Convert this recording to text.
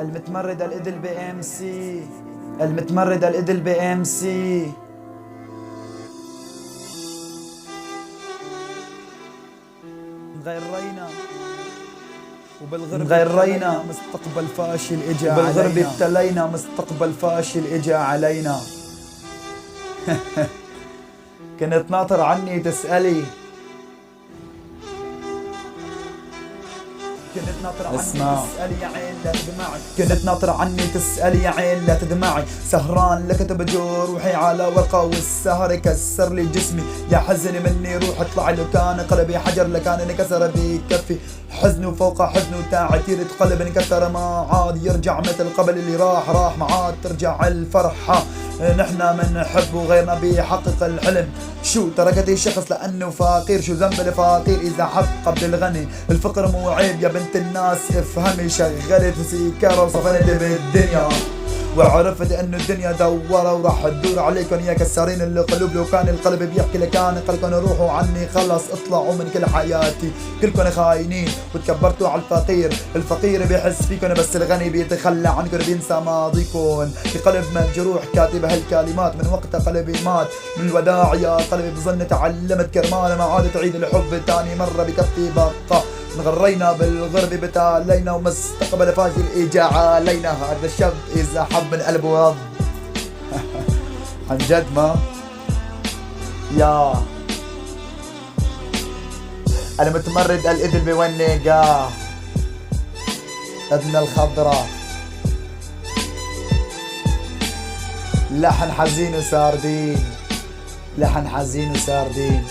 المتمرد الإدل بي ام سي، المتمرد الإدل بي ام سي. غيرينا وبالغرب غيرينا مستقبل فاشل اجا علينا، وبالغرب ابتلينا مستقبل فاشل اجا علينا. كنت ناطر عني تسألي، كنت ناطر عني تسألي يا عين لا تدمعي، كنت ناطر عني تسألي يا عين لا تدمعي. سهران لكتب روحي على ورقة والسهر كسر لي جسمي. يا حزني مني روح اطلع، لو كان قلبي حجر لكان انكسر بكفي. حزن وفوق حزن وتعتيرة قلب انكسر ما عاد يرجع مثل قبل. اللي راح ما عاد ترجع الفرحة. نحنا منحب وغيرنا بيحقق الحلم. شو تركتي شخص لأنه فقير، شو ذنب الفقير إذا حب قبل الغني. الفقر مو عيب يا بنت الناس افهمي. شغلت سيكارة وصفنت بالدنيا وعرفت انه الدنيا دوره وراح تدور عليكم يا كسارين القلوب. لو كان القلب بيحكي لكان قلكم روحوا عني خلص اطلعوا من كل حياتي. كلكم خاينين وتكبرتوا على الفقير. الفقير بيحس فيكم بس الغني بيتخلى عنكم بينسى ماضيكم. في قلب مجروح كاتب هالكلمات من وقت قلبي مات. من الوداع يا قلبي بظن تعلمت كرمال ما عاد تعيد الحب تاني مرة بكفي بقى. انغرينا بالغرب بتالينا ومستقبل فاشل اجا علينا. هذا الشاب اذا حب من قلبه وض. عن جد ما يا المتمرد الإذن بونقاه ابن الخضراء. لحن حزين وساردين، لحن حزين وساردين.